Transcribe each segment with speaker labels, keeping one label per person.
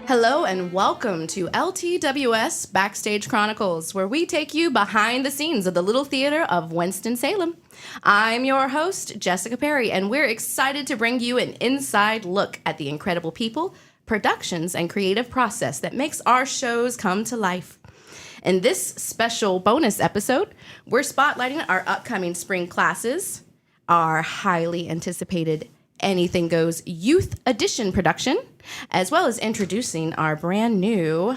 Speaker 1: Hello and welcome to LTWS Backstage Chronicles, where we take you behind the scenes of the Little Theatre of Winston-Salem. I'm your host, Jessica Perry, and we're excited to bring you an inside look at the incredible people, productions, and creative process that makes our shows come to life. In this special bonus episode, we're spotlighting our upcoming spring classes, our highly anticipated Anything Goes Youth Edition production, as well as introducing our brand new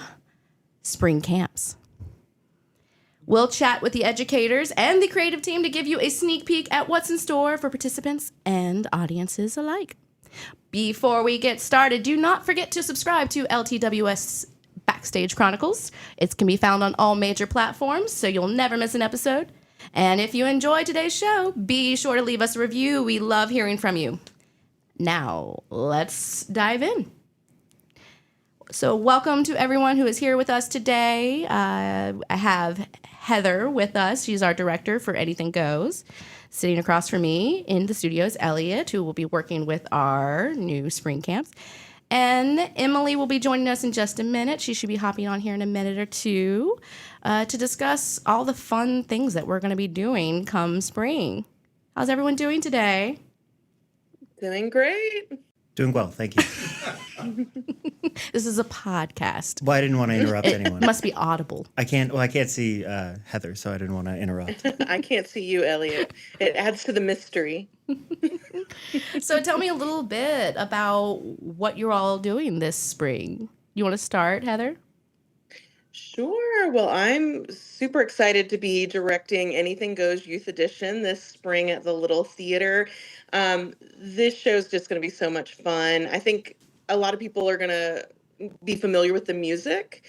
Speaker 1: spring camps. We'll chat with the educators and the creative team to give you a sneak peek at what's in store for participants and audiences alike. Before we get started, do not forget to subscribe to LTWS Backstage Chronicles. It can be found on all major platforms, so you'll never miss an episode. And if you enjoyed today's show, be sure to leave us a review. We love hearing from you. Now, let's dive in. So welcome to everyone who is here with us today. I have Heather with us. She's our director for Anything Goes. Sitting across from me in the studio is Elliot, who will be working with our new spring camps. And Emily will be joining us in just a minute. She should be hopping on here in a minute or two to discuss all the fun things that we're going to be doing come spring. How's everyone doing today?
Speaker 2: Doing great.
Speaker 3: Doing well, thank you.
Speaker 1: This is a podcast.
Speaker 3: Well, I didn't want to interrupt anyone.
Speaker 1: It must be audible.
Speaker 3: I can't see Heather, so I didn't want to interrupt.
Speaker 2: I can't see you, Elliot. It adds to the mystery.
Speaker 1: So tell me a little bit about what you're all doing this spring. You want to start, Heather?
Speaker 2: Sure. Well, I'm super excited to be directing Anything Goes Youth Edition this spring at the Little Theater. This show's just going to be so much fun. I think a lot of people are going to be familiar with the music,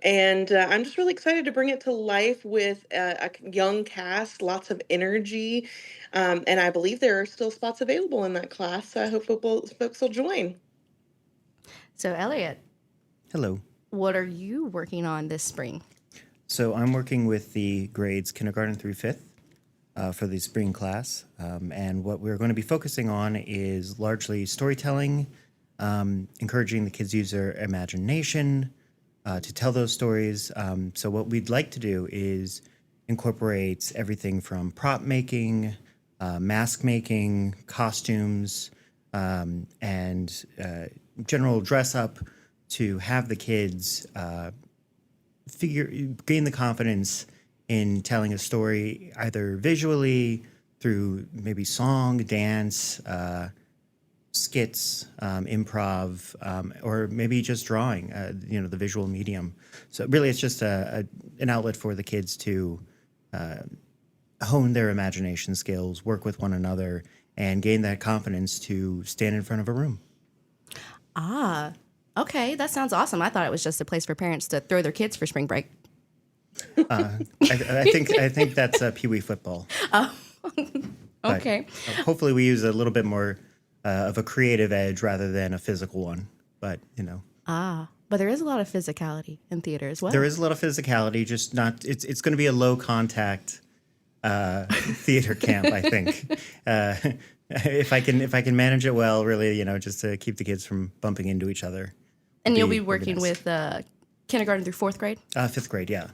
Speaker 2: and I'm just really excited to bring it to life with a young cast, lots of energy, and I believe there are still spots available in that class, so I hope folks will join.
Speaker 1: So, Elliot.
Speaker 3: Hello.
Speaker 1: What are you working on this spring?
Speaker 3: So I'm working with the grades kindergarten through 5th for the spring class. And what we're going to be focusing on is largely storytelling, encouraging the kids to use their imagination to tell those stories. So what we'd like to do is incorporate everything from prop making, mask making, costumes, and general dress up, to have the kids gain the confidence in telling a story, either visually, through maybe song, dance, skits, improv, or maybe just drawing, the visual medium. So really it's just an outlet for the kids to hone their imagination skills, work with one another, and gain that confidence to stand in front of a room.
Speaker 1: Okay, that sounds awesome. I thought it was just a place for parents to throw their kids for spring break.
Speaker 3: I think that's Pee-wee football.
Speaker 1: Oh, okay.
Speaker 3: But hopefully we use a little bit more of a creative edge rather than a physical one. But,
Speaker 1: but there is a lot of physicality in theater as well.
Speaker 3: There is a lot of physicality, just not. It's going to be a low contact theater camp, I think. If I can manage it well, really, just to keep the kids from bumping into each other.
Speaker 1: And you'll be working with kindergarten through 4th grade?
Speaker 3: 5th grade, yeah.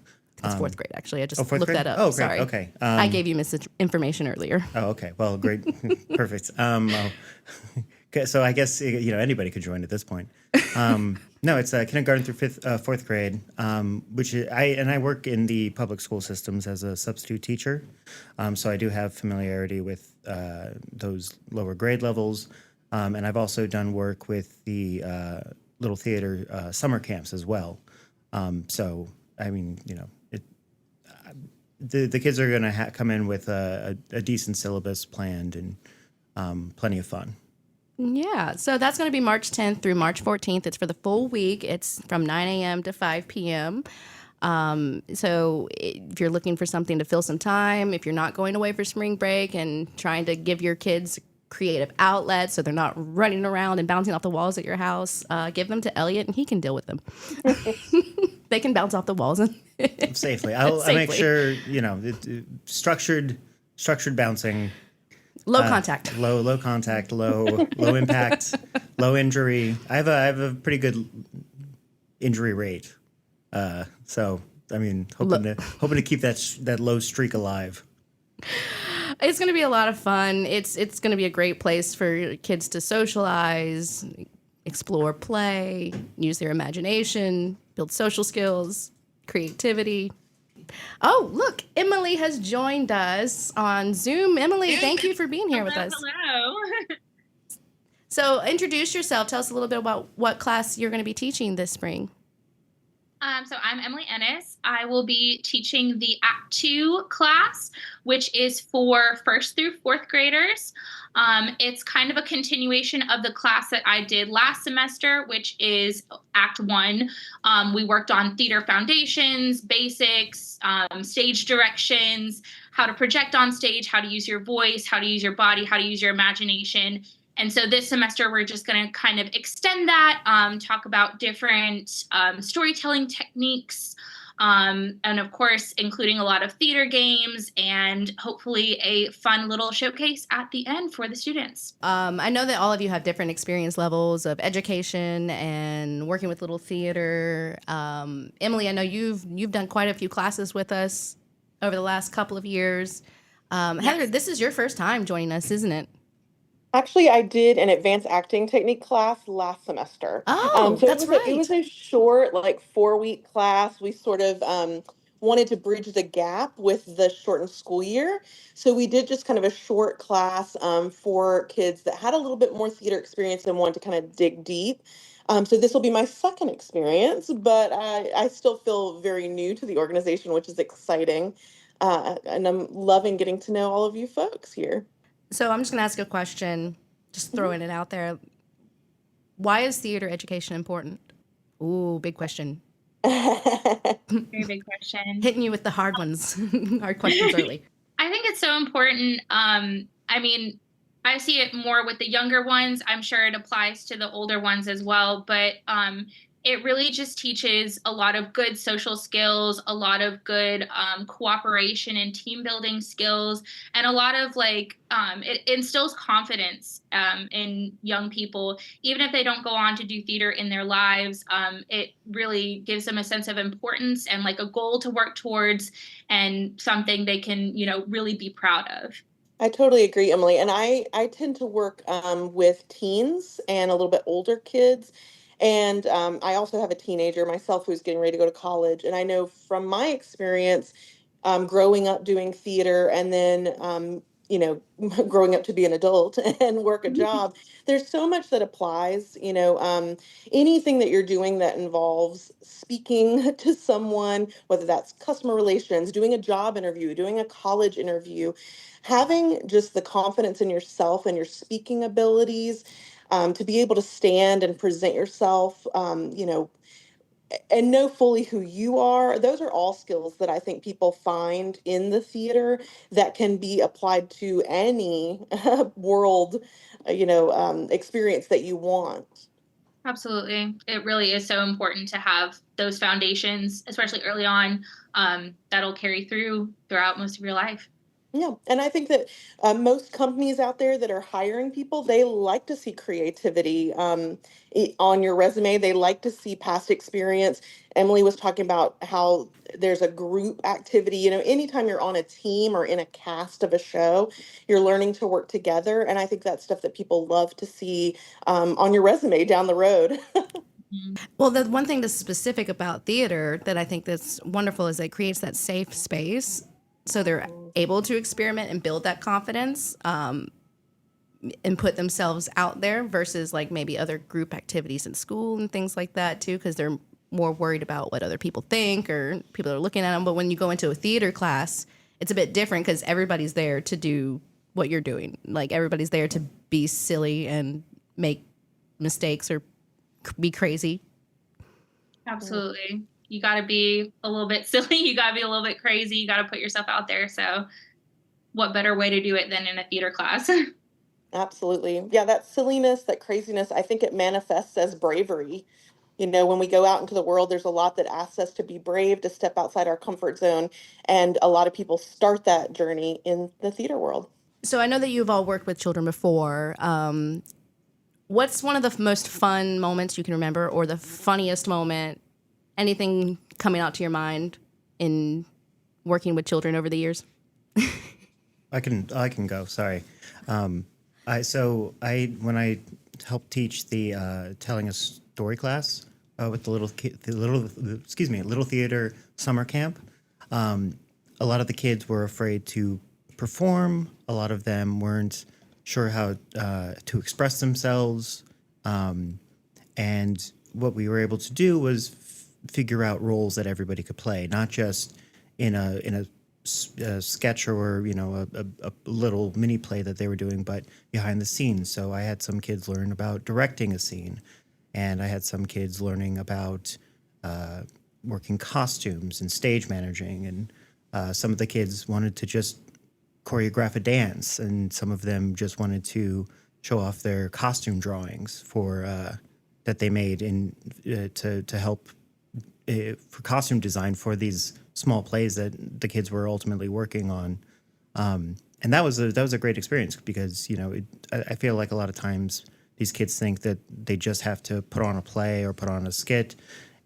Speaker 1: It's 4th grade, actually. I just
Speaker 3: fourth
Speaker 1: looked
Speaker 3: grade?
Speaker 1: that up.
Speaker 3: Oh, great.
Speaker 1: Sorry.
Speaker 3: Okay.
Speaker 1: I gave you misinformation earlier.
Speaker 3: Oh, okay. Well, great. Perfect. Okay, so I guess, anybody could join at this point. No, it's kindergarten through 4th grade, which is, I work in the public school systems as a substitute teacher. So I do have familiarity with those lower grade levels. And I've also done work with the Little Theater summer camps as well. So, I mean, the kids are going to come in with a decent syllabus planned and plenty of fun.
Speaker 1: Yeah, so that's going to be March 10th through March 14th. It's for the full week. It's from 9 a.m. to 5 p.m. So if you're looking for something to fill some time, if you're not going away for spring break and trying to give your kids creative outlets so they're not running around and bouncing off the walls at your house, give them to Elliot and he can deal with them. They can bounce off the walls
Speaker 3: safely. I'll make sure, structured bouncing.
Speaker 1: Low contact.
Speaker 3: Low contact, low impact, low injury. I have a pretty good injury rate. So I mean, hoping to keep that low streak alive.
Speaker 1: It's going to be a lot of fun. It's going to be a great place for kids to socialize, explore, play, use their imagination, build social skills, creativity. Oh, look, Emily has joined us on Zoom. Emily, thank you for being here with us.
Speaker 4: Hello.
Speaker 1: So introduce yourself. Tell us a little bit about what class you're going to be teaching this spring.
Speaker 4: So I'm Emily Ennis. I will be teaching the Act 2 class, which is for 1st through 4th graders. It's kind of a continuation of the class that I did last semester, which is Act 1. We worked on theater foundations, basics, stage directions, how to project on stage, how to use your voice, how to use your body, how to use your imagination. And so this semester, we're just going to kind of extend that, talk about different storytelling techniques, and of course, including a lot of theater games and hopefully a fun little showcase at the end for the students.
Speaker 1: I know that all of you have different experience levels of education and working with Little Theater. Emily, I know you've done quite a few classes with us over the last couple of years.
Speaker 4: Yes.
Speaker 1: Heather, this is your first time joining us, isn't it?
Speaker 2: Actually, I did an advanced acting technique class last semester.
Speaker 1: Oh,
Speaker 2: So
Speaker 1: that's
Speaker 2: it was
Speaker 1: right.
Speaker 2: a short, like 4-week class. We sort of wanted to bridge the gap with the shortened school year. So we did just kind of a short class for kids that had a little bit more theater experience and wanted to kind of dig deep. So this will be my second experience, but I still feel very new to the organization, which is exciting. And I'm loving getting to know all of you folks here.
Speaker 1: So I'm just going to ask a question, just throwing it out there. Why is theater education important? Ooh, big question.
Speaker 4: Very big question.
Speaker 1: Hitting you with the hard ones, hard questions early.
Speaker 4: I think it's so important. I mean, I see it more with the younger ones. I'm sure it applies to the older ones as well. But it really just teaches a lot of good social skills, a lot of good cooperation and team building skills, and a lot of it instills confidence in young people. Even if they don't go on to do theater in their lives, it really gives them a sense of importance and like a goal to work towards and something they can, really be proud of.
Speaker 2: I totally agree, Emily. And I tend to work with teens and a little bit older kids. And I also have a teenager myself who's getting ready to go to college. And I know from my experience, growing up doing theater and then, growing up to be an adult and work a job, there's so much that applies. Anything that you're doing that involves speaking to someone, whether that's customer relations, doing a job interview, doing a college interview, having just the confidence in yourself and your speaking abilities, to be able to stand and present yourself, and know fully who you are. Those are all skills that I think people find in the theater that can be applied to any world, experience that you want.
Speaker 4: Absolutely. It really is so important to have those foundations, especially early on, that'll carry throughout most of your life.
Speaker 2: Yeah, and I think that most companies out there that are hiring people, they like to see creativity on your resume. They like to see past experience. Emily was talking about how there's a group activity. Anytime you're on a team or in a cast of a show, you're learning to work together. And I think that's stuff that people love to see on your resume down the road.
Speaker 1: Well, the one thing that's specific about theater that I think that's wonderful is it creates that safe space. So they're able to experiment and build that confidence and put themselves out there versus like maybe other group activities in school and things like that too, because they're more worried about what other people think or people are looking at them. But when you go into a theater class, it's a bit different because everybody's there to do what you're doing. Like everybody's there to be silly and make mistakes or be crazy.
Speaker 4: Absolutely. You got to be a little bit silly. You got to be a little bit crazy. You got to put yourself out there. So what better way to do it than in a theater class?
Speaker 2: Absolutely. Yeah, that silliness, that craziness, I think it manifests as bravery. When we go out into the world, there's a lot that asks us to be brave, to step outside our comfort zone. And a lot of people start that journey in the theater world.
Speaker 1: So I know that you've all worked with children before. What's one of the most fun moments you can remember or the funniest moment Anything coming out to your mind in working with children over the years?
Speaker 3: I can go. Sorry. When I helped teach the telling a story class with the Little Theater summer camp, a lot of the kids were afraid to perform. A lot of them weren't sure how to express themselves, and what we were able to do was figure out roles that everybody could play, not just in a sketch or a little mini play that they were doing, but behind the scenes. So I had some kids learn about directing a scene, and I had some kids learning about working costumes and stage managing, and some of the kids wanted to just choreograph a dance, and some of them just wanted to show off their costume drawings for that they made in to help for costume design for these small plays that the kids were ultimately working on. And that was a great experience because I feel like a lot of times these kids think that they just have to put on a play or put on a skit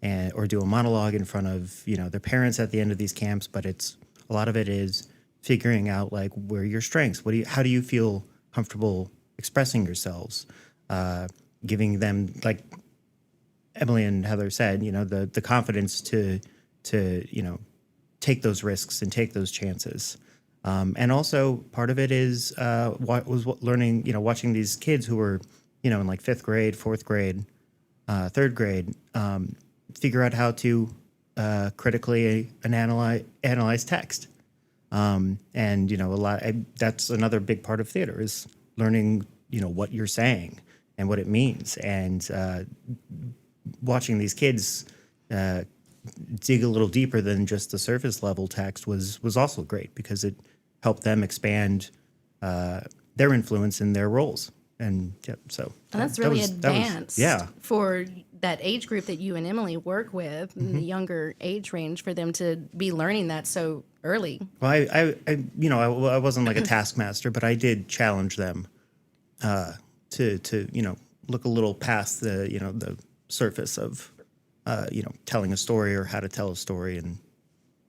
Speaker 3: or do a monologue in front of their parents at the end of these camps, but a lot of it is figuring out like where are your strengths, how do you feel comfortable expressing yourselves, giving them, like Emily and Heather said, the confidence to take those risks and take those chances. And also part of it is learning, watching these kids who were, in like fifth grade, fourth grade, third grade, figure out how to critically analyze text. And that's another big part of theater is learning, what you're saying and what it means. And watching these kids dig a little deeper than just the surface level text was also great because it helped them expand their influence in their roles. And
Speaker 1: and that's really advanced for that age group that you and Emily work with, in the younger age range, for them to be learning that so early.
Speaker 3: Well, I wasn't like a taskmaster, but I did challenge them to look a little past the surface of telling a story or how to tell a story. And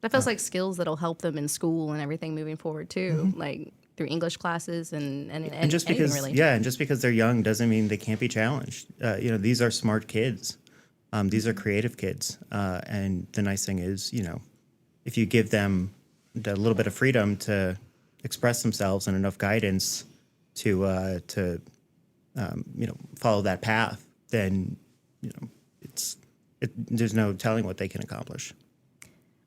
Speaker 1: that feels like skills that'll help them in school and everything moving forward too, like through English classes and
Speaker 3: just because
Speaker 1: really.
Speaker 3: And just because they're young doesn't mean they can't be challenged. These are smart kids. These are creative kids. And the nice thing is, if you give them a little bit of freedom to express themselves and enough guidance to follow that path, then there's no telling what they can accomplish.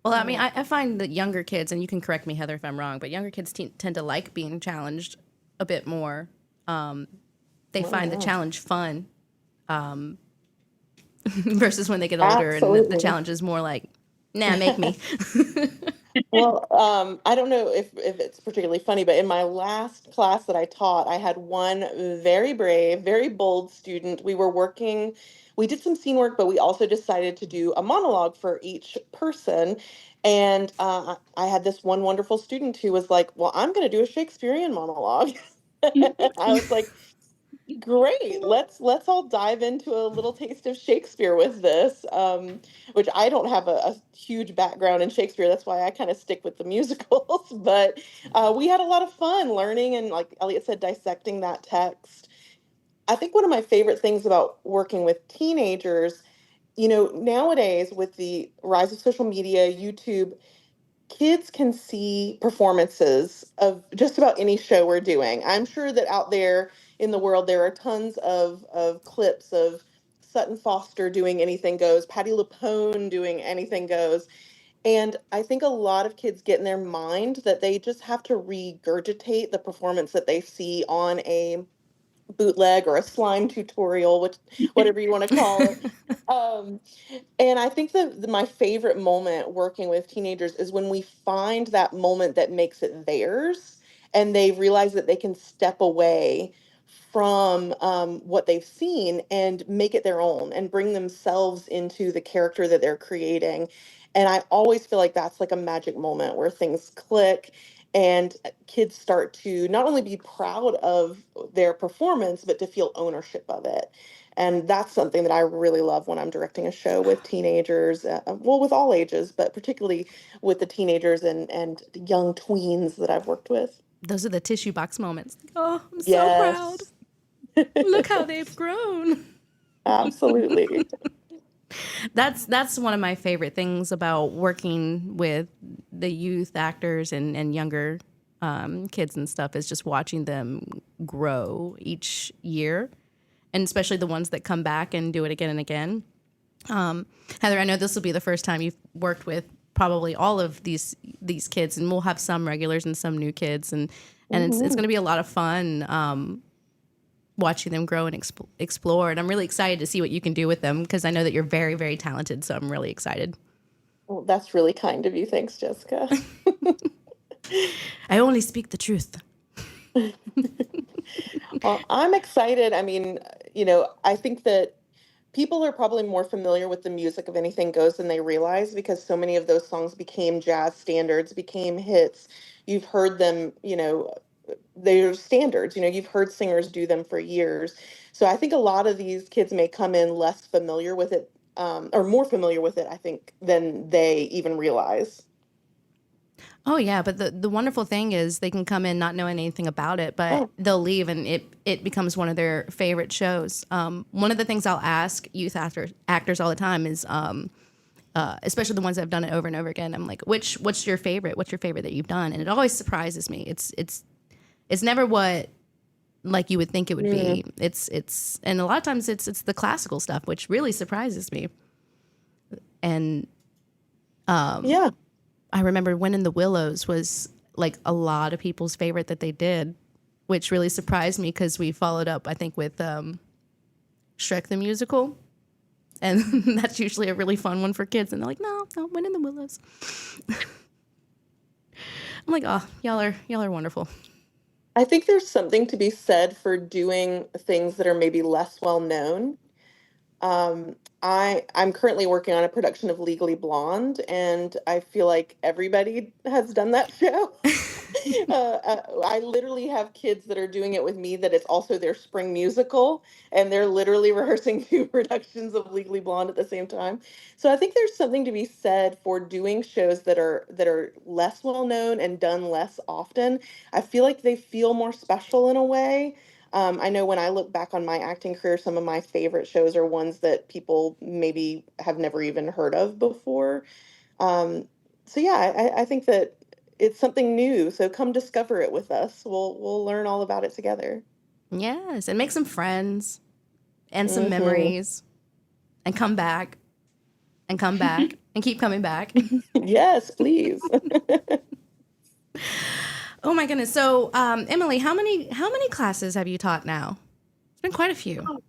Speaker 1: Well, I mean, I find that younger kids, and you can correct me, Heather, if I'm wrong, but younger kids tend to like being challenged a bit more. They find the challenge fun versus when they get older.
Speaker 2: Absolutely.
Speaker 1: And the challenge is more like, nah, make me.
Speaker 2: Well, I don't know if it's particularly funny, but in my last class that I taught, I had one very brave, very bold student. We did some scene work, but we also decided to do a monologue for each person. And I had this one wonderful student who was like, well, I'm going to do a Shakespearean monologue. I was like, great. Let's all dive into a little taste of Shakespeare with this, which I don't have a huge background in Shakespeare. That's why I kind of stick with the musicals. But we had a lot of fun learning and, like Elliot said, dissecting that text. I think one of my favorite things about working with teenagers, nowadays with the rise of social media, YouTube, kids can see performances of just about any show we're doing. I'm sure that out there in the world, there are tons of clips of Sutton Foster doing Anything Goes, Patti LuPone doing Anything Goes. And I think a lot of kids get in their mind that they just have to regurgitate the performance that they see on a bootleg or a slime tutorial, whatever you want to call it. Um, and I think that my favorite moment working with teenagers is when we find that moment that makes it theirs and they realize that they can step away from what they've seen and make it their own and bring themselves into the character that they're creating. And I always feel like that's like a magic moment where things click and kids start to not only be proud of their performance, but to feel ownership of it. And that's something that I really love when I'm directing a show with teenagers, well, with all ages, but particularly with the teenagers and young tweens that I've worked with.
Speaker 1: Those are the tissue box moments. Oh, I'm so proud.
Speaker 2: Yes,
Speaker 1: Look how they've grown.
Speaker 2: absolutely.
Speaker 1: That's one of my favorite things about working with the youth actors and younger kids and stuff is just watching them grow each year, and especially the ones that come back and do it again and again. Heather, I know this will be the first time you've worked with probably all of these kids, and we'll have some regulars and some new kids, and it's going to be a lot of fun watching them grow and explore. And I'm really excited to see what you can do with them because I know that you're very, very talented. So I'm really excited.
Speaker 2: Well, that's really kind of you. Thanks, Jessica.
Speaker 1: I only speak the truth.
Speaker 2: Well, I'm excited. I mean, I think that people are probably more familiar with the music of Anything Goes than they realize because so many of those songs became jazz standards, became hits. You've heard them, they're standards. You've heard singers do them for years. So I think a lot of these kids may come in less familiar with it, or more familiar with it, I think, than they even realize.
Speaker 1: Oh yeah, but the wonderful thing is they can come in not knowing anything about it, but they'll leave and it becomes one of their favorite shows. One of the things I'll ask youth actors all the time is, especially the ones that have done it over and over again, I'm like, what's your favorite? What's your favorite that you've done? And it always surprises me. It's never what like you would think it would be. It's and a lot of times it's the classical stuff, which really surprises me. And
Speaker 2: Yeah.
Speaker 1: I remember When in the Willows was like a lot of people's favorite that they did, which really surprised me because we followed up, I think, with Shrek the Musical. And that's usually a really fun one for kids. And they're like, no, When in the Willows. I'm like, oh, y'all are wonderful.
Speaker 2: I think there's something to be said for doing things that are maybe less well known. I'm currently working on a production of Legally Blonde, and I feel like everybody has done that show. I literally have kids that are doing it with me that it's also their spring musical, and they're literally rehearsing two productions of Legally Blonde at the same time. So I think there's something to be said for doing shows that are less well known and done less often. I feel like they feel more special in a way. I know when I look back on my acting career, some of my favorite shows are ones that people maybe have never even heard of before. Um, so yeah, I think that it's something new. So come discover it with us. We'll learn all about it together.
Speaker 1: Yes, and make some friends and some
Speaker 2: Hmm.
Speaker 1: memories and come back and come back and keep coming back.
Speaker 2: Yes, please.
Speaker 1: Oh my goodness. So, Emily, how many classes have you taught now? It's been quite a few.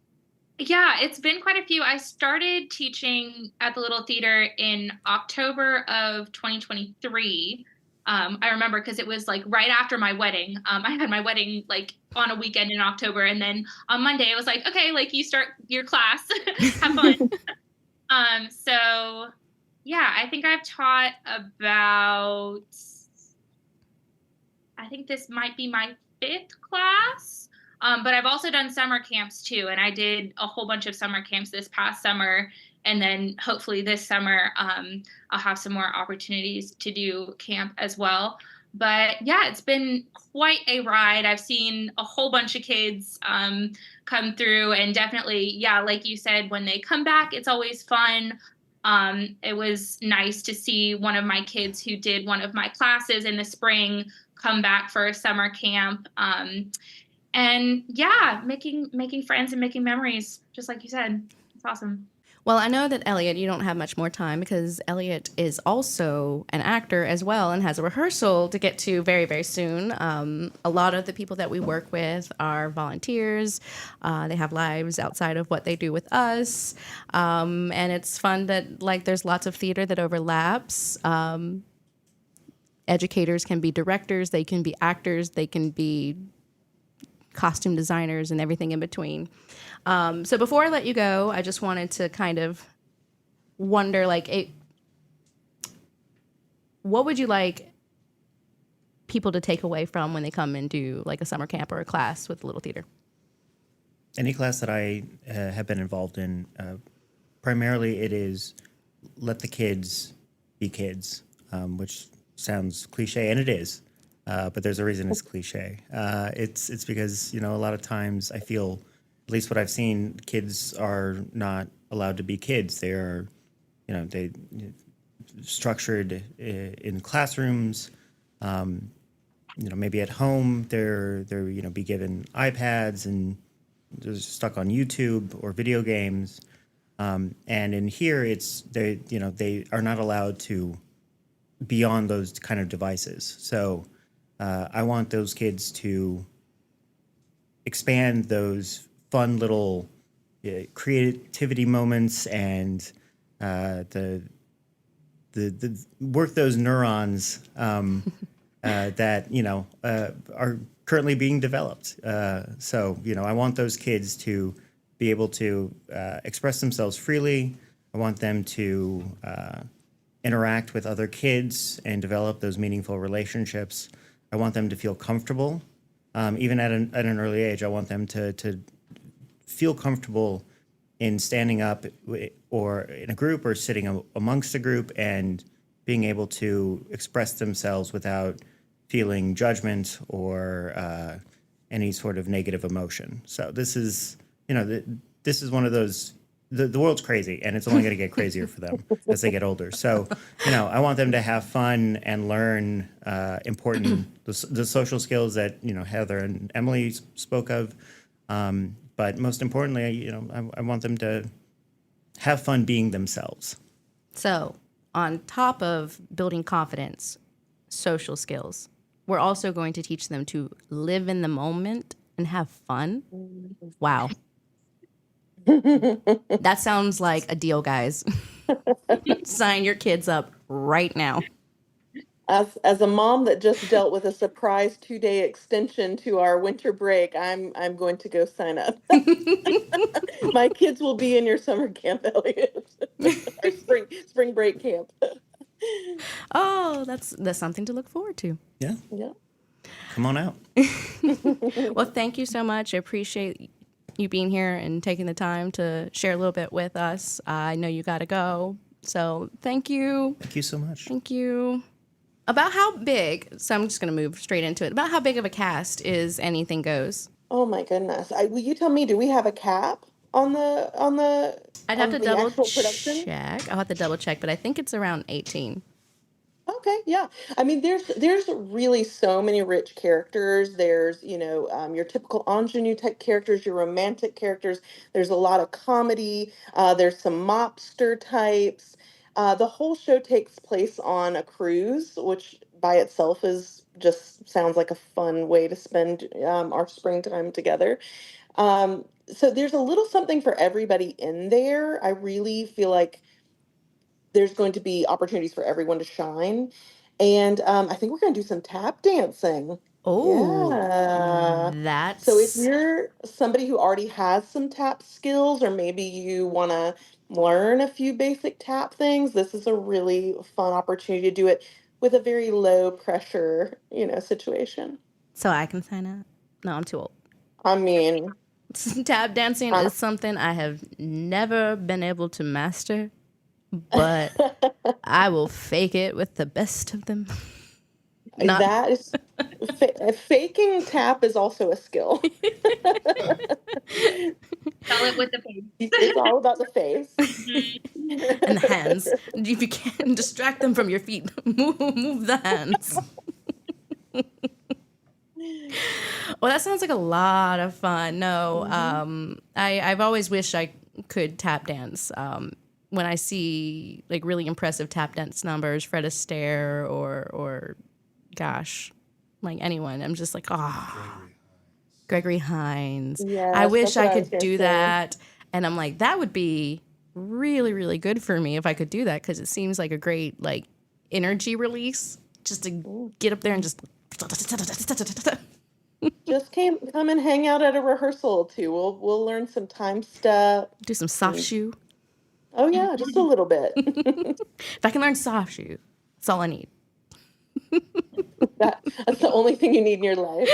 Speaker 4: Yeah, it's been quite a few. I started teaching at the Little Theater in October of 2023. I remember because it was like right after my wedding. I had my wedding like on a weekend in October, and then on Monday I was like, okay, like you start your class, have fun. So yeah, I think I've taught about, I think this might be my 5th class. But I've also done summer camps too. And I did a whole bunch of summer camps this past summer. And then hopefully this summer, I'll have some more opportunities to do camp as well. But yeah, it's been quite a ride. I've seen a whole bunch of kids come through, and definitely, yeah, like you said, when they come back, it's always fun. It was nice to see one of my kids who did one of my classes in the spring come back for a summer camp. And yeah, making friends and making memories, just like you said. It's awesome.
Speaker 1: Well, I know that Elliot, you don't have much more time because Elliot is also an actor as well and has a rehearsal to get to very, very soon. A lot of the people that we work with are volunteers. They have lives outside of what they do with us. And it's fun that like there's lots of theater that overlaps. Educators can be directors, they can be actors, they can be costume designers and everything in between. So before I let you go, I just wanted to kind of wonder, what would you like people to take away from when they come and do like a summer camp or a class with Little Theater?
Speaker 3: any class that I have been involved in, primarily it is let the kids be kids, which sounds cliche, and it is. But there's a reason it's cliche. It's because, a lot of times I feel, at least what I've seen, kids are not allowed to be kids. They are, they structured in classrooms. Maybe at home they're be given iPads and they're stuck on YouTube or video games. And in here, they are not allowed to be on those kind of devices. So I want those kids to expand those fun little creativity moments and the work those neurons that are currently being developed. So I want those kids to be able to express themselves freely. I want them to interact with other kids and develop those meaningful relationships. I want them to feel comfortable, even at an early age. I want them to feel comfortable in standing up or in a group or sitting amongst a group and being able to express themselves without feeling judgment or any sort of negative emotion. So this is, this is one of those. The world's crazy, and it's only going to get crazier for them as they get older. So, I want them to have fun and learn important the social skills that Heather and Emily spoke of. But most importantly, I want them to have fun being themselves.
Speaker 1: So, on top of building confidence, social skills, we're also going to teach them to live in the moment and have fun. Wow. That sounds like a deal, guys. Sign your kids up right now.
Speaker 2: As a mom that just dealt with a surprise 2-day extension to our winter break, I'm going to go sign up. My kids will be in your summer camp, Elliot. Our spring break camp.
Speaker 1: Oh, that's something to look forward to.
Speaker 3: Yeah.
Speaker 2: Yeah.
Speaker 3: Come on out.
Speaker 1: Well, thank you so much. I appreciate you being here and taking the time to share a little bit with us. I know you got to go, so thank you.
Speaker 3: Thank you so much.
Speaker 1: Thank you. About how big, so I'm just going to move straight into it. About how big of a cast is Anything Goes?
Speaker 2: Oh my goodness. Will you tell me, do we have a cap on the
Speaker 1: I'd have to
Speaker 2: the
Speaker 1: double
Speaker 2: actual production?
Speaker 1: check. I'll have to double check, but I think it's around 18.
Speaker 2: Okay, yeah. I mean, there's really so many rich characters. There's, your typical ingenue type characters, your romantic characters. There's a lot of comedy. There's some mobster types. The whole show takes place on a cruise, which by itself is just sounds like a fun way to spend our springtime together. So there's a little something for everybody in there. I really feel like there's going to be opportunities for everyone to shine. And I think we're going to do some tap dancing.
Speaker 1: Oh,
Speaker 2: Yeah. So if
Speaker 1: that's
Speaker 2: you're somebody who already has some tap skills, or maybe you want to learn a few basic tap things, this is a really fun opportunity to do it with a very low pressure, situation.
Speaker 1: so I can sign up. No, I'm too old.
Speaker 2: I mean,
Speaker 1: Tap dancing
Speaker 2: uh,
Speaker 1: is something I have never been able to master, but I will fake it with the best of them. Not
Speaker 2: that is faking tap is also a skill.
Speaker 4: Tell it with the face.
Speaker 2: It's all about the face.
Speaker 1: and the hands. If you can distract them from your feet, move the hands. Well, that sounds like a lot of fun. No, I've always wished I could tap dance. When I see like really impressive tap dance numbers, Fred Astaire or gosh, like anyone, I'm just like, Gregory Hines. I
Speaker 2: Yes,
Speaker 1: wish
Speaker 2: that's what
Speaker 1: I
Speaker 2: I was
Speaker 1: could
Speaker 2: gonna
Speaker 1: do
Speaker 2: say.
Speaker 1: that. And I'm like, that would be really, really good for me if I could do that, because it seems like a great like energy release just to get up there and just
Speaker 2: Just come and hang out at a rehearsal too. We'll learn some time step.
Speaker 1: do some soft shoe.
Speaker 2: Oh yeah, just a little bit.
Speaker 1: If I can learn soft shoe, that's all I need.
Speaker 2: That's the only thing you need in your life.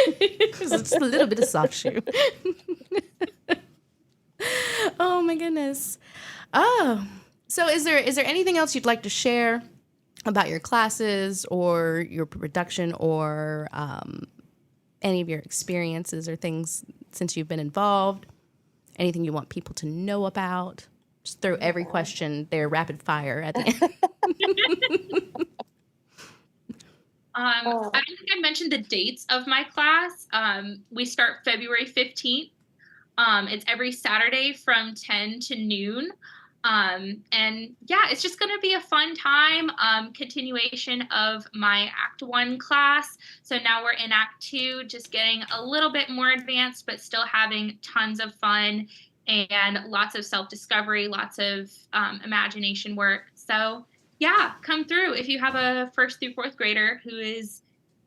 Speaker 1: Just a little bit of soft shoe. Oh my goodness. Oh, so is there anything else you'd like to share about your classes or your production or any of your experiences or things since you've been involved? Anything you want people to know about? Just throw every question there rapid fire at the end.
Speaker 4: I don't think I mentioned the dates of my class. We start February 15th. It's every Saturday from 10 to noon. And yeah, it's just going to be a fun time. Continuation of my Act 1 class. So now we're in Act 2, just getting a little bit more advanced, but still having tons of fun and lots of self-discovery, lots of imagination work. So yeah, come through if you have a first through fourth grader who is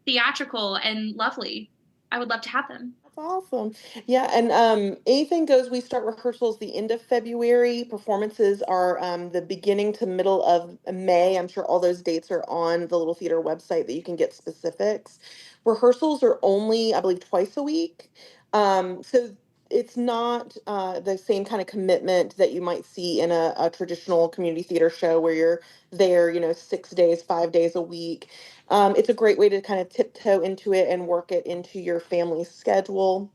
Speaker 4: theatrical and lovely. I would love to have them.
Speaker 2: That's awesome. Yeah, and anything goes. We start rehearsals the end of February. Performances are the beginning to middle of May. I'm sure all those dates are on the Little Theater website that you can get specifics. Rehearsals are only, I believe, twice a week. So it's not the same kind of commitment that you might see in a traditional community theater show where you're there, 6 days, 5 days a week. It's a great way to kind of tiptoe into it and work it into your family's schedule,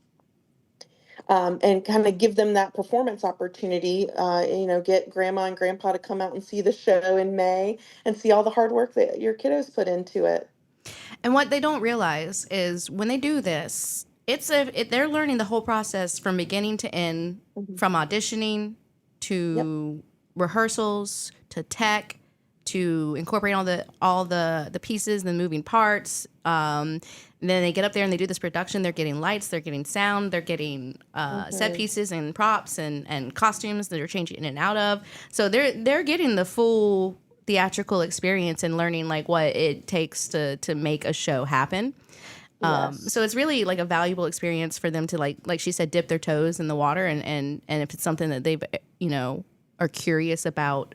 Speaker 2: and kind of give them that performance opportunity. Get grandma and grandpa to come out and see the show in May and see all the hard work that your kiddos put into it.
Speaker 1: And what they don't realize is when they do this, they're learning the whole process from beginning to end,
Speaker 2: Mhm.
Speaker 1: from auditioning
Speaker 2: Yep.
Speaker 1: to rehearsals to tech to incorporate all the pieces, the moving parts. And then they get up there and they do this production. They're getting lights, they're getting sound, they're getting set
Speaker 2: Mhm.
Speaker 1: pieces and props and costumes that they're changing in and out of. So they're getting the full theatrical experience and learning like what it takes to make a show happen.
Speaker 2: Yes.
Speaker 1: So it's really like a valuable experience for them to like she said, dip their toes in the water and if it's something that they've are curious about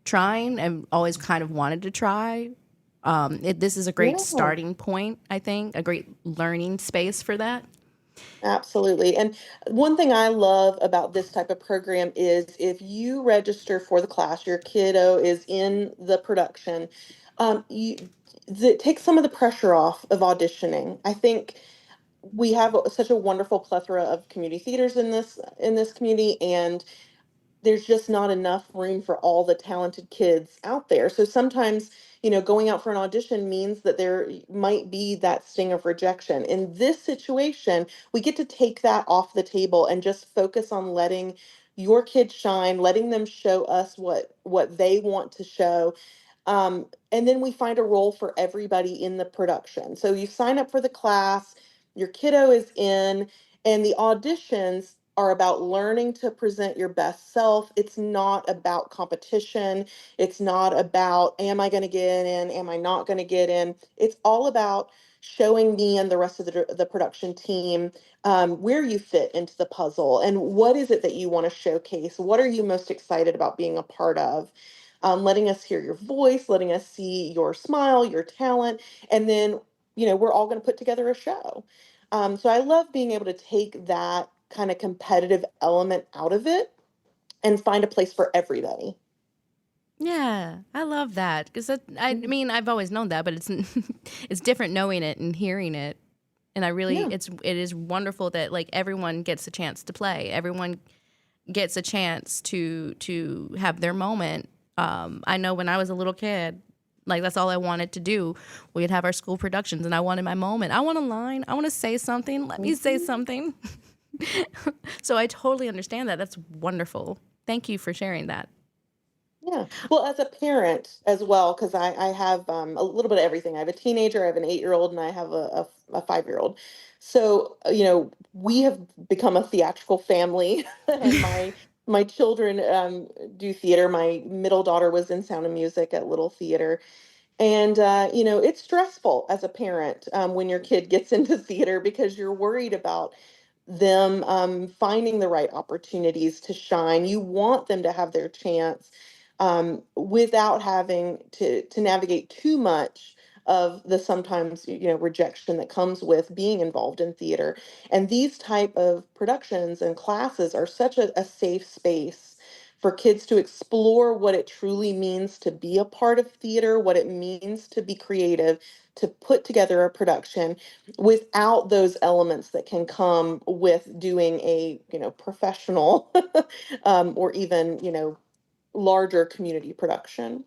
Speaker 1: trying and always kind of wanted to try. This is a great
Speaker 2: Yeah.
Speaker 1: starting point, I think, a great learning space for that.
Speaker 2: Absolutely. And one thing I love about this type of program is if you register for the class, your kiddo is in the production, it takes some of the pressure off of auditioning. I think we have such a wonderful plethora of community theaters in this community, and there's just not enough room for all the talented kids out there. So sometimes, going out for an audition means that there might be that sting of rejection. In this situation, we get to take that off the table and just focus on letting your kids shine, letting them show us what they want to show. And then we find a role for everybody in the production. So you sign up for the class, your kiddo is in, and the auditions are about learning to present your best self. It's not about competition. It's not about, am I going to get in? Am I not going to get in? It's all about showing me and the rest of the production team where you fit into the puzzle and what is it that you want to showcase. What are you most excited about being a part of? Letting us hear your voice, letting us see your smile, your talent, and then, we're all going to put together a show. So I love being able to take that kind of competitive element out of it and find a place for everybody.
Speaker 1: Yeah, I love that because I
Speaker 2: Mhm.
Speaker 1: mean I've always known that, but it's it's different knowing it and hearing it. And
Speaker 2: Yeah.
Speaker 1: it is wonderful that like everyone gets a chance to play. Everyone gets a chance to have their moment. I know when I was a little kid, like that's all I wanted to do. We'd have our school productions, and I wanted my moment. I want a line. I want to say something. Let me say
Speaker 2: Mhm.
Speaker 1: something. So I totally understand that. That's wonderful. Thank you for sharing that.
Speaker 2: Yeah. Well, as a parent as well, because I have a little bit of everything. I have a teenager, I have an 8-year-old, and I have a 5-year-old. So, we have become a theatrical family, and my children do theater. My middle daughter was in Sound of Music at Little Theater. And, it's stressful as a parent when your kid gets into theater because you're worried about them finding the right opportunities to shine. You want them to have their chance without having to navigate too much of the sometimes, rejection that comes with being involved in theater. And these type of productions and classes are such a safe space for kids to explore what it truly means to be a part of theater, what it means to be creative, to put together a production without those elements that can come with doing a, professional or even, larger community production.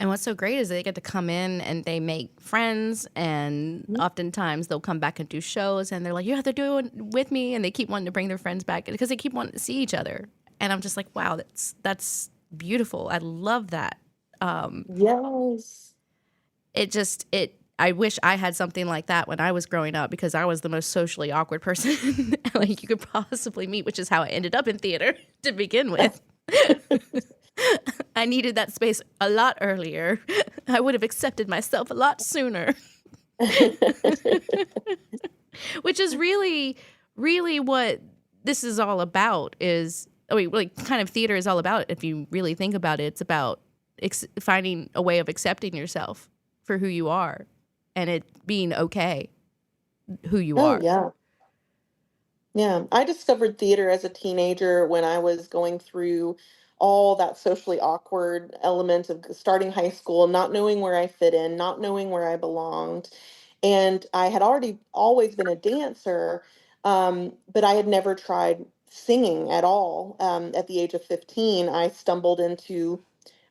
Speaker 1: And what's so great is they get to come in and they make friends, and oftentimes they'll come back and do shows, and they're like, you have to do it with me, and they keep wanting to bring their friends back because they keep wanting to see each other. And I'm just like, wow, that's beautiful. I love that.
Speaker 2: Yes.
Speaker 1: I wish I had something like that when I was growing up, because I was the most socially awkward person like you could possibly meet, which is how I ended up in theater to begin with. I needed that space a lot earlier. I would have accepted myself a lot sooner. Which is really, really what this is all about kind of theater is all about. If you really think about it, it's about finding a way of accepting yourself for who you are and it being okay who you are.
Speaker 2: Yeah. Yeah, I discovered theater as a teenager when I was going through all that socially awkward element of starting high school, not knowing where I fit in, not knowing where I belonged. And I had already always been a dancer, but I had never tried singing at all. At the age of 15, I stumbled into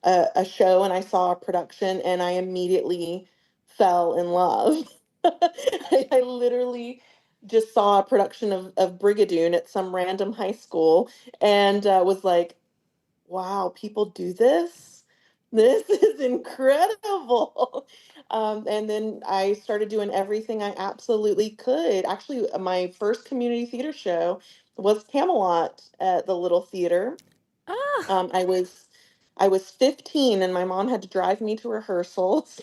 Speaker 2: a show and I saw a production and I immediately fell in love. I literally just saw a production of Brigadoon at some random high school and was like, wow, people do this? This is incredible. And then I started doing everything I absolutely could. Actually, my first community theater show was Camelot at the Little Theater.
Speaker 1: Ah.
Speaker 2: I was 15 and my mom had to drive me to rehearsals.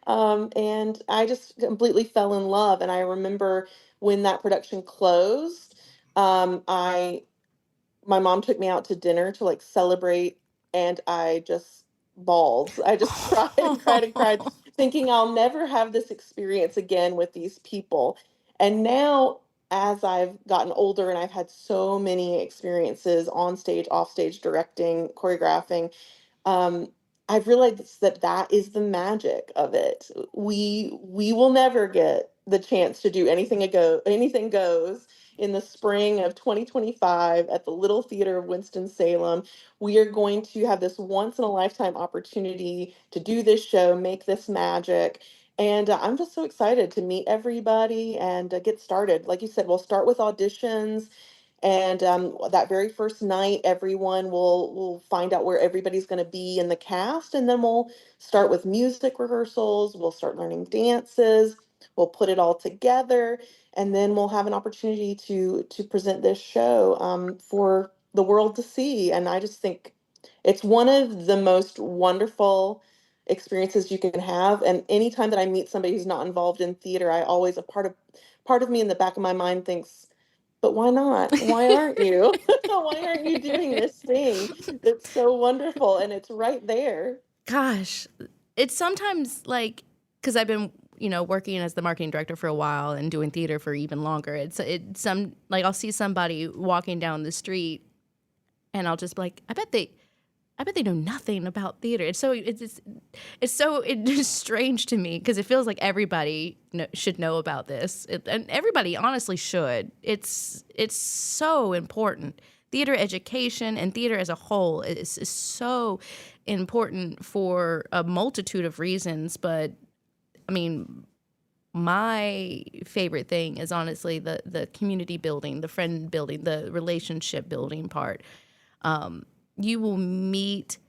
Speaker 2: And I just completely fell in love. And I remember when that production closed, I my mom took me out to dinner to like celebrate, and I just bawled. I just cried and cried and cried, thinking I'll never have this experience again with these people. And now, as I've gotten older and I've had so many experiences on stage, off stage, directing, choreographing, um, I've realized that that is the magic of it. We will never get the chance to do anything goes in the spring of 2025 at the Little Theatre of Winston-Salem. We are going to have this once in a lifetime opportunity to do this show, make this magic. And I'm just so excited to meet everybody and get started. Like you said, we'll start with auditions. And that very first night, everyone will find out where everybody's going to be in the cast, and then we'll start with music rehearsals. We'll start learning dances. We'll put it all together, and then we'll have an opportunity to present this show for the world to see. And I just think it's one of the most wonderful experiences you can have. And anytime that I meet somebody who's not involved in theater, I always a part of me in the back of my mind thinks, but why not? Why aren't you? Why aren't you doing this thing that's so wonderful and it's right there?
Speaker 1: Gosh, it's sometimes like, because I've been, working as the marketing director for a while and doing theater for even longer. It's I'll see somebody walking down the street, and I'll just be like, I bet they know nothing about theater. It's strange to me because it feels like everybody should know about this, and everybody honestly should. It's so important. Theater education and theater as a whole is so important for a multitude of reasons. But I mean, my favorite thing is honestly the community building, the friend building, the relationship building part. You will meet,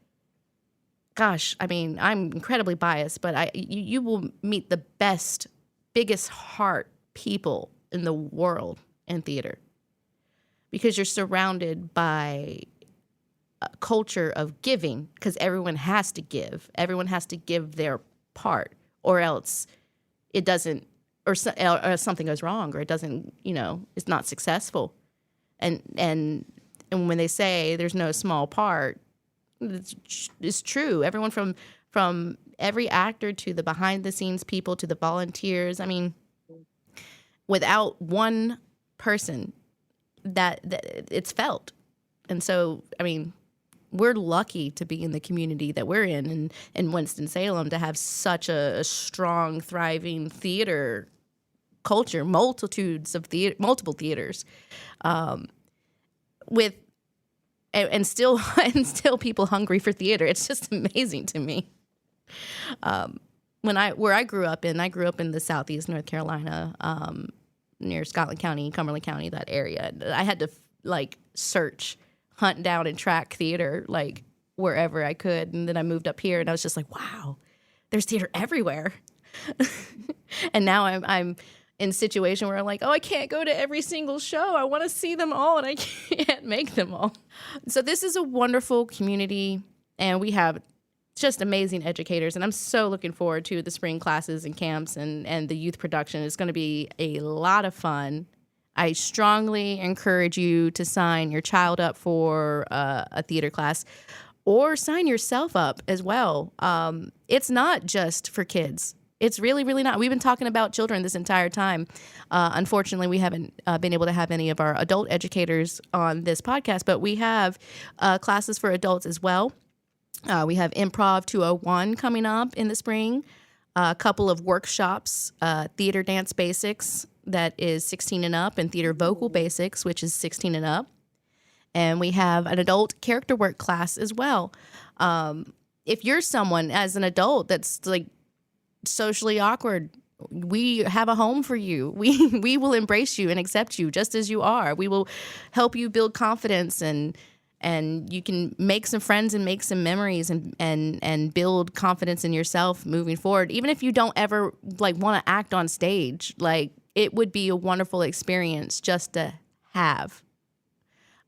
Speaker 1: gosh, I mean, I'm incredibly biased, but you will meet the best, biggest heart people in the world in theater, because you're surrounded by a culture of giving, because everyone has to give. Everyone has to give their part, or else it doesn't, or something goes wrong, or it doesn't, it's not successful. And when they say there's no small part, it's true. Everyone from from every actor to the behind the scenes people to the volunteers. I mean, without one person that it's felt. And so, I mean, we're lucky to be in the community that we're in Winston-Salem, to have such a strong, thriving theater culture, multitudes of multiple theaters, with and still and still people hungry for theater. It's just amazing to me. Where I grew up in the Southeast North Carolina, near Scotland County, Cumberland County, that area. I had to hunt down and track theater like wherever I could, and then I moved up here, and I was just like, wow, there's theater everywhere. And now I'm in a situation where I'm like, oh, I can't go to every single show. I want to see them all, and I can't make them all. So this is a wonderful community, and we have just amazing educators, and I'm so looking forward to the spring classes and camps and the youth production. It's going to be a lot of fun. I strongly encourage you to sign your child up for a theater class, or sign yourself up as well. It's not just for kids. It's really, really not. We've been talking about children this entire time. Unfortunately, we haven't been able to have any of our adult educators on this podcast, but we have classes for adults as well. We have Improv 201 coming up in the spring, a couple of workshops, Theater Dance Basics, that is 16 and up, and Theater Vocal Basics, which is 16 and up. And we have an adult character work class as well. If you're someone as an adult that's like socially awkward, we have a home for you. We will embrace you and accept you just as you are. We will help you build confidence, and you can make some friends and make some memories and build confidence in yourself moving forward. Even if you don't ever want to act on stage, it would be a wonderful experience just to have.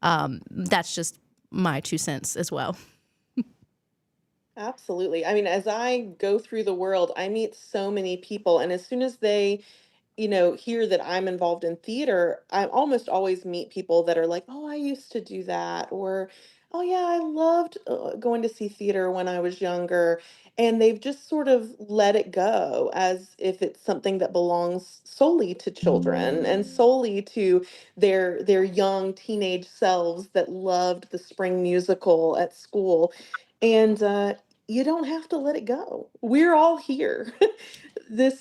Speaker 1: That's just my 2 cents as well.
Speaker 2: Absolutely. I mean, as I go through the world, I meet so many people, and as soon as they hear that I'm involved in theater, I almost always meet people that are like, oh, I used to do that, or oh yeah, I loved going to see theater when I was younger. And they've just sort of let it go as if it's something that belongs solely to children and solely to their young teenage selves that loved the spring musical at school. And you don't have to let it go. We're all here. This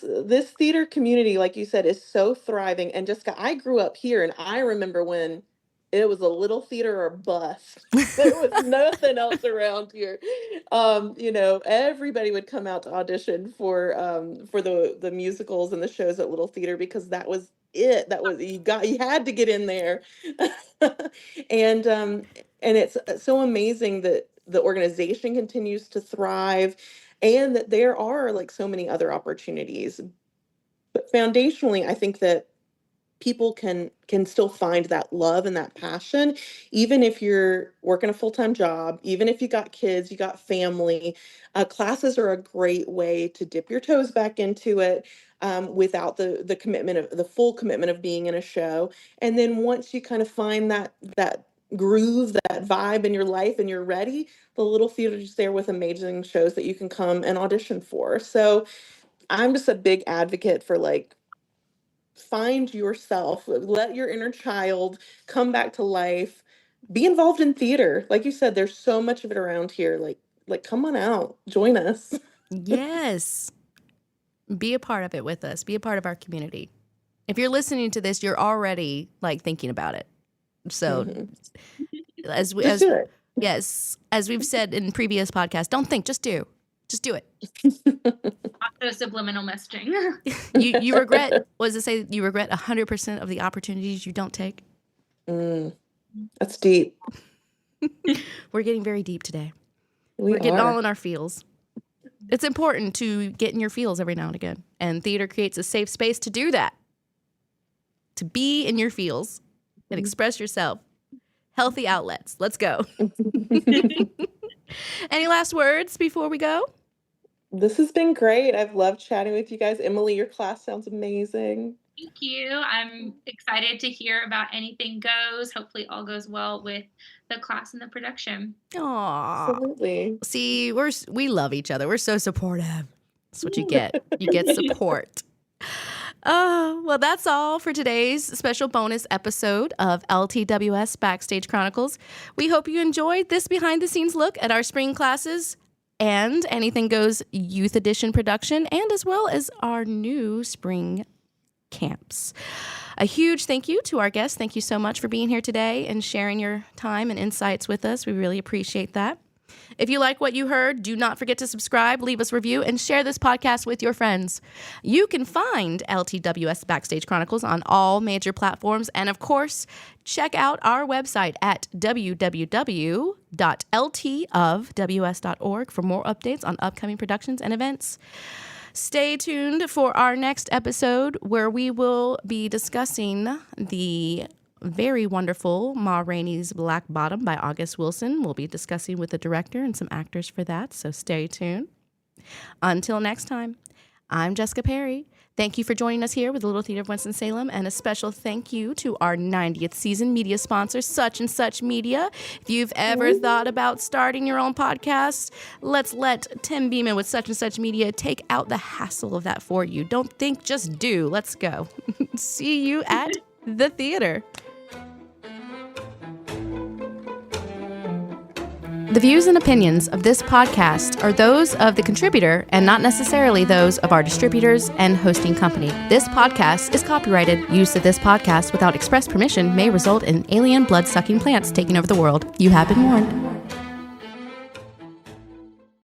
Speaker 2: theater community, like you said, is so thriving. And Jessica, I grew up here, and I remember when it was a little theater or bust. There was nothing else around here. Everybody would come out to audition for the musicals and the shows at Little Theater, because that was it. That was you had to get in there. And it's so amazing that the organization continues to thrive, and that there are so many other opportunities. But foundationally, I think that people can still find that love and that passion, even if you're working a full-time job, even if you got kids, you got family. Classes are a great way to dip your toes back into it, without the commitment of the full commitment of being in a show. And then once you kind of find that groove, that vibe in your life, and you're ready, the Little Theater is there with amazing shows that you can come and audition for. So I'm just a big advocate for find yourself, let your inner child come back to life, be involved in theater. Like you said, there's so much of it around here. Like come on out, join us.
Speaker 1: Yes. Be a part of it with us. Be a part of our community. If you're listening to this, you're already thinking about it. So
Speaker 2: Just do it.
Speaker 1: yes, as we've said in previous podcasts, don't think, just do. Just do it.
Speaker 4: Also subliminal messaging.
Speaker 1: You regret, what does it say? You regret 100% of the opportunities you don't take.
Speaker 2: That's deep.
Speaker 1: We're getting very deep today.
Speaker 2: We're
Speaker 1: getting all in our feels. It's important to get in your feels every now and again. And theater creates a safe space to do that. To be in your feels and express yourself. Healthy outlets. Let's go. Any last words before we go?
Speaker 2: This has been great. I've loved chatting with you guys. Emily, your class sounds amazing.
Speaker 4: Thank you. I'm excited to hear about Anything Goes. Hopefully all goes well with the class and the production.
Speaker 1: Aw.
Speaker 2: Absolutely.
Speaker 1: See, we love each other. We're so supportive. That's what you get. You get support. Well, that's all for today's special bonus episode of LTWS Backstage Chronicles. We hope you enjoyed this behind-the-scenes look at our spring classes and Anything Goes Youth Edition production, and as well as our new spring camps. A huge thank you to our guests. Thank you so much for being here today and sharing your time and insights with us. We really appreciate that. If you like what you heard, do not forget to subscribe, leave us a review, and share this podcast with your friends. You can find LTWS Backstage Chronicles on all major platforms. And of course, check out our website at www.ltofws.org for more updates on upcoming productions and events. Stay tuned for our next episode where we will be discussing the very wonderful Ma Rainey's Black Bottom by August Wilson. We'll be discussing with the director and some actors for that, so stay tuned. Until next time, I'm Jessica Perry. Thank you for joining us here with the Little Theatre of Winston-Salem, and a special thank you to our 90th season media sponsor, Such and Such Media. If you've ever thought about starting your own podcast, let's let Tim Beeman with Such and Such Media take out the hassle of that for you. Don't think, just do. Let's go. See you at the theater. The views and opinions of this podcast are those of the contributor and not necessarily those of our distributors and hosting company. This podcast is copyrighted. Use of this podcast without express permission may result in alien blood-sucking plants taking over the world. You have been warned.